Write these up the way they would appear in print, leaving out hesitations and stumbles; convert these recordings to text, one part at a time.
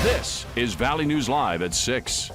This is Valley News Live at 6.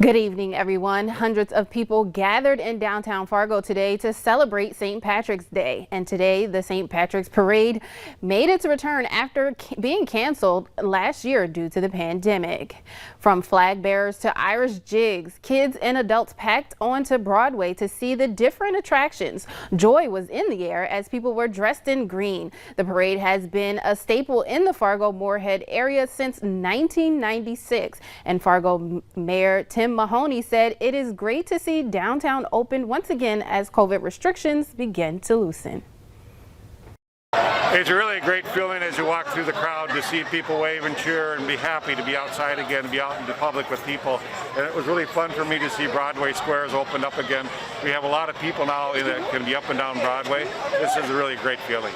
Good evening, everyone. Hundreds of people gathered in downtown Fargo today to celebrate St. Patrick's Day. And today, the St. Patrick's Parade made its return after being canceled last year due to the pandemic. From flag bearers to Irish jigs, kids and adults packed onto Broadway to see the different attractions. Joy was in the air as people were dressed in green. The parade has been a staple in the Fargo-Moorhead area since 1996, and Fargo Mayor Tim Mahoney said it is great to see downtown open once again as COVID restrictions begin to loosen. It's really a great feeling as you walk through the crowd to see people wave and cheer and be happy to be outside again, be out in the public with people. And it was really fun for me to see Broadway squares opened up again. We have a lot of people now that can be up and down Broadway. This is a really great feeling.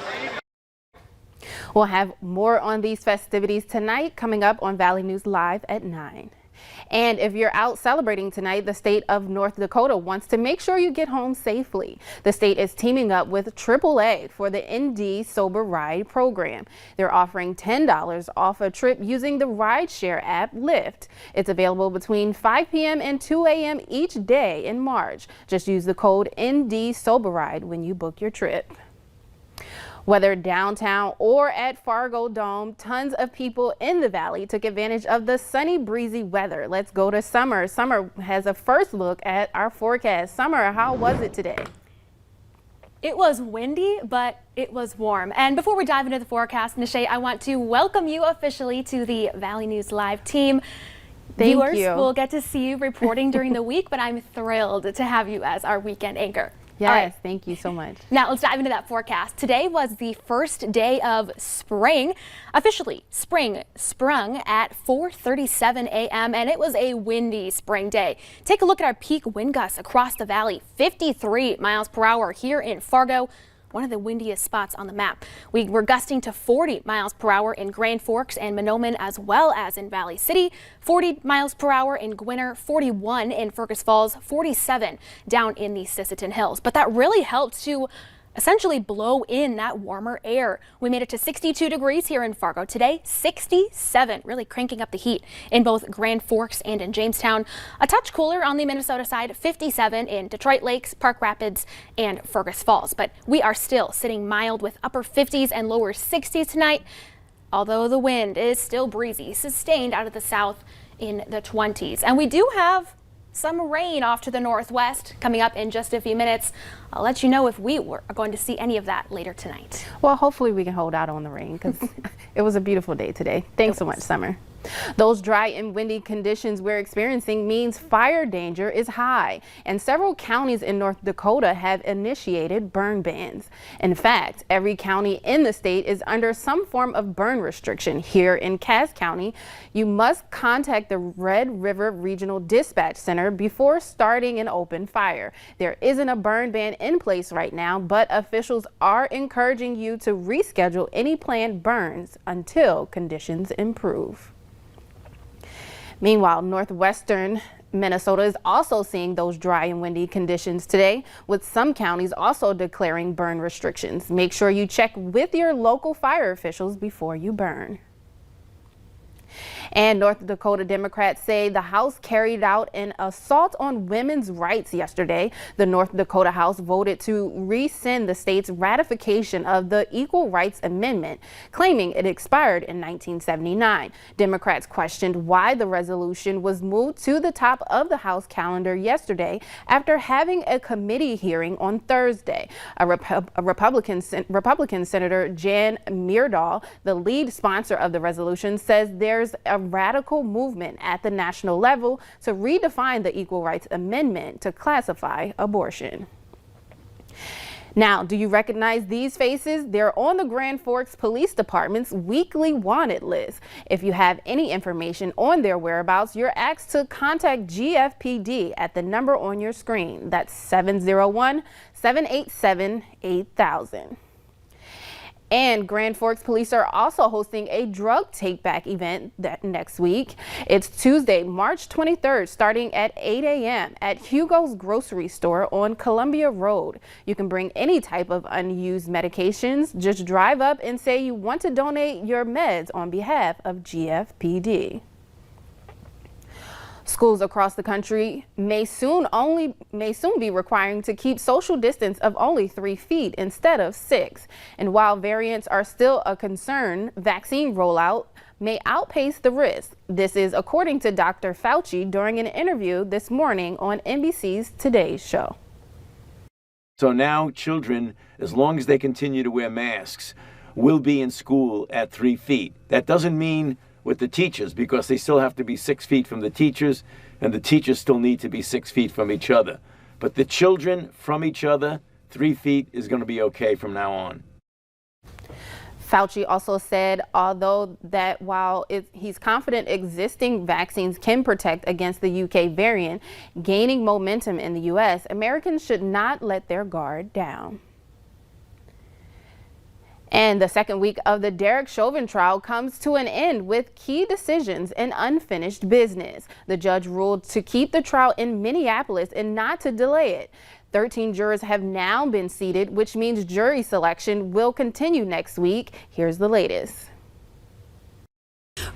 We'll have more on these festivities tonight coming up on Valley News Live at 9. And if you're out celebrating tonight, the state of North Dakota wants to make sure you get home safely. The state is teaming up with AAA for the ND Sober Ride program. They're offering $10 off a trip using the rideshare app Lyft. It's available between 5 p.m. and 2 a.m. each day in March. Just use the code ND Sober Ride when you book your trip. Whether downtown or at Fargo Dome, tons of people in the valley took advantage of the sunny, breezy weather. Let's go to Summer. Summer has a first look at our forecast. Summer, how was it today? It was windy, but it was warm. And before we dive into the forecast, Nishay, I want to welcome you officially to the Valley News Live team. Viewers will get to see you reporting during the week, but I'm thrilled to have you as our weekend anchor. Yes, right. Thank you so much. Now let's dive into that forecast. Today was the first day of spring. Officially, spring sprung at 4:37 a.m. and it was a windy spring day. Take a look at our peak wind gusts across the valley. 53 miles per hour here in Fargo, one of the windiest spots on the map. We were gusting to 40 miles per hour in Grand Forks and Mahnomen, as well as in Valley City, 40 miles per hour in Gwinner, 41 in Fergus Falls, 47 down in the Sisseton Hills. But that really helped to essentially blow in that warmer air. We made it to 62 degrees here in Fargo today, 67, really cranking up the heat in both Grand Forks and in Jamestown. A touch cooler on the Minnesota side, 57 in Detroit Lakes, Park Rapids, and Fergus Falls. But we are still sitting mild with upper 50s and lower 60s tonight, although the wind is still breezy, sustained out of the south in the 20s. And we do have some rain off to the northwest coming up in just a few minutes. I'll let you know if we are going to see any of that later tonight. Well, hopefully we can hold out on the rain because it was a beautiful day today. Thanks so much, Summer. Those dry and windy conditions we're experiencing means fire danger is high, and several counties in North Dakota have initiated burn bans. In fact, every county in the state is under some form of burn restriction. Here in Cass County, you must contact the Red River Regional Dispatch Center before starting an open fire. There isn't a burn ban in place right now, but officials are encouraging you to reschedule any planned burns until conditions improve. Meanwhile, northwestern Minnesota is also seeing those dry and windy conditions today, with some counties also declaring burn restrictions. Make sure you check with your local fire officials before you burn. And North Dakota Democrats say the House carried out an assault on women's rights yesterday. The North Dakota House voted to rescind the state's ratification of the Equal Rights Amendment, claiming it expired in 1979. Democrats questioned why the resolution was moved to the top of the House calendar yesterday after having a committee hearing on Thursday. Republican Senator Jan Myrdal, the lead sponsor of the resolution, says there's a radical movement at the national level to redefine the Equal Rights Amendment to classify abortion. Now, do you recognize these faces? They're on the Grand Forks Police Department's weekly wanted list. If you have any information on their whereabouts, you're asked to contact GFPD at the number on your screen. That's 701-787-8000. And Grand Forks police are also hosting a drug take-back event next week. It's Tuesday, March 23rd, starting at 8 a.m. at Hugo's Grocery Store on Columbia Road. You can bring any type of unused medications. Just drive up and say you want to donate your meds on behalf of GFPD. Schools across the country may soon be requiring to keep social distance of only 3 feet instead of 6. And while variants are still a concern, vaccine rollout may outpace the risk. This is according to Dr. Fauci during an interview this morning on NBC's Today Show. So now children, as long as they continue to wear masks, will be in school at 3 feet. That doesn't mean with the teachers, because they still have to be 6 feet from the teachers, and the teachers still need to be 6 feet from each other. But the children from each other, 3 feet is going to be okay from now on. Fauci also said, although that while he's confident existing vaccines can protect against the UK variant gaining momentum in the US, Americans should not let their guard down. And the second week of the Derek Chauvin trial comes to an end with key decisions and unfinished business. The judge ruled to keep the trial in Minneapolis and not to delay it. 13 jurors have now been seated, which means jury selection will continue next week. Here's the latest.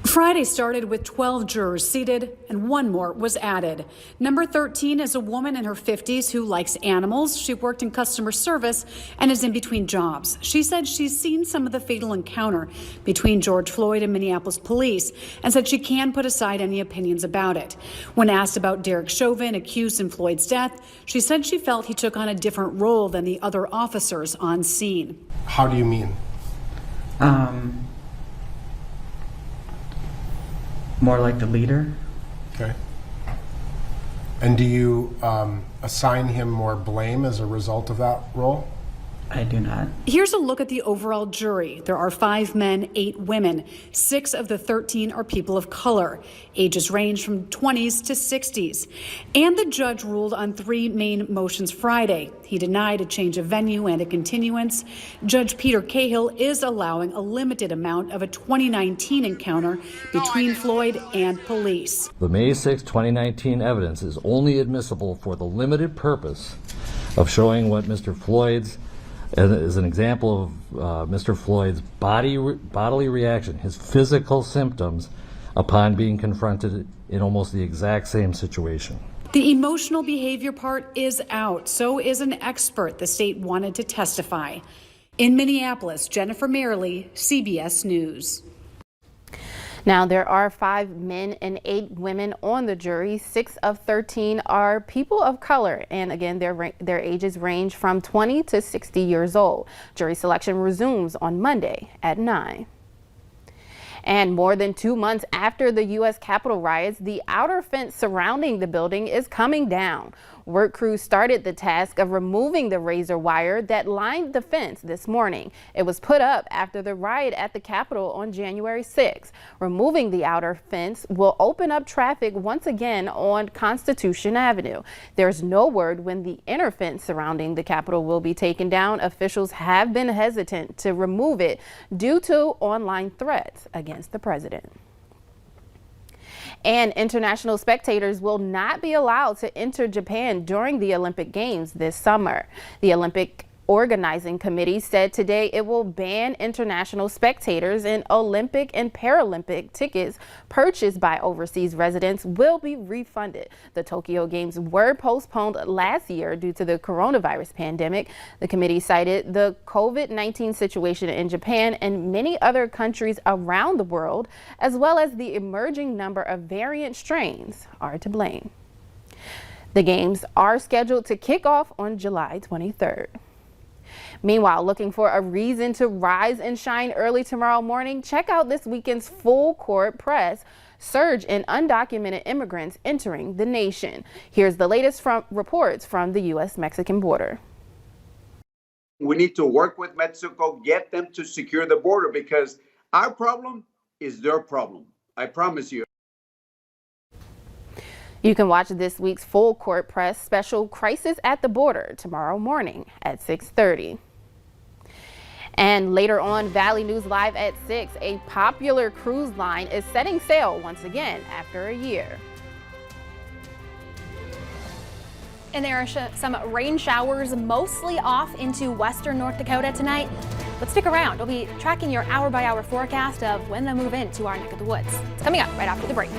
Friday started with 12 jurors seated and one more was added. Number 13 is a woman in her 50s who likes animals. She worked in customer service and is in between jobs. She said she's seen some of the fatal encounter between George Floyd and Minneapolis police and said she can put aside any opinions about it. When asked about Derek Chauvin accused in Floyd's death, she said she felt he took on a different role than the other officers on scene. How do you mean? More like the leader. Okay. And do you assign him more blame as a result of that role? I do not. Here's a look at the overall jury. There are 5 men, 8 women. 6 of the 13 are people of color. Ages range from 20s to 60s. And the judge ruled on 3 main motions Friday. He denied a change of venue and a continuance. Judge Peter Cahill is allowing a limited amount of a 2019 encounter between Floyd and police. The May 6, 2019 evidence is only admissible for the limited purpose of showing what Mr. Floyd's as an example of Mr. Floyd's bodily reaction, his physical symptoms upon being confronted in almost the exact same situation. The emotional behavior part is out. So is an expert the state wanted to testify. In Minneapolis, Jennifer Merrily, CBS News. Now, there are 5 men and 8 women on the jury. 6 of 13 are people of color. And again, their ages range from 20 to 60 years old. Jury selection resumes on Monday at 9. And more than 2 months after the U.S. Capitol riots, the outer fence surrounding the building is coming down. Work crews started the task of removing the razor wire that lined the fence this morning. It was put up after the riot at the Capitol on January 6. Removing the outer fence will open up traffic once again on Constitution Avenue. There's no word when the inner fence surrounding the Capitol will be taken down. Officials have been hesitant to remove it due to online threats against the president. And international spectators will not be allowed to enter Japan during the Olympic Games this summer. The Olympic Organizing Committee said today it will ban international spectators, and Olympic and Paralympic tickets purchased by overseas residents will be refunded. The Tokyo Games were postponed last year due to the coronavirus pandemic. The committee cited the COVID-19 situation in Japan and many other countries around the world, as well as the emerging number of variant strains, are to blame. The games are scheduled to kick off on July 23rd. Meanwhile, looking for a reason to rise and shine early tomorrow morning, check out this weekend's full court press. Surge in undocumented immigrants entering the nation. Here's the latest from reports from the U.S.-Mexican border. We need to work with Mexico, get them to secure the border, because our problem is their problem. I promise you. You can watch this week's full court press special Crisis at the Border tomorrow morning at 6:30. And later on Valley News Live at 6, a popular cruise line is setting sail once again after a year. And there are some rain showers mostly off into western North Dakota tonight. But stick around. We'll be tracking your hour-by-hour forecast of when they'll move into our neck of the woods. It's coming up right after the break.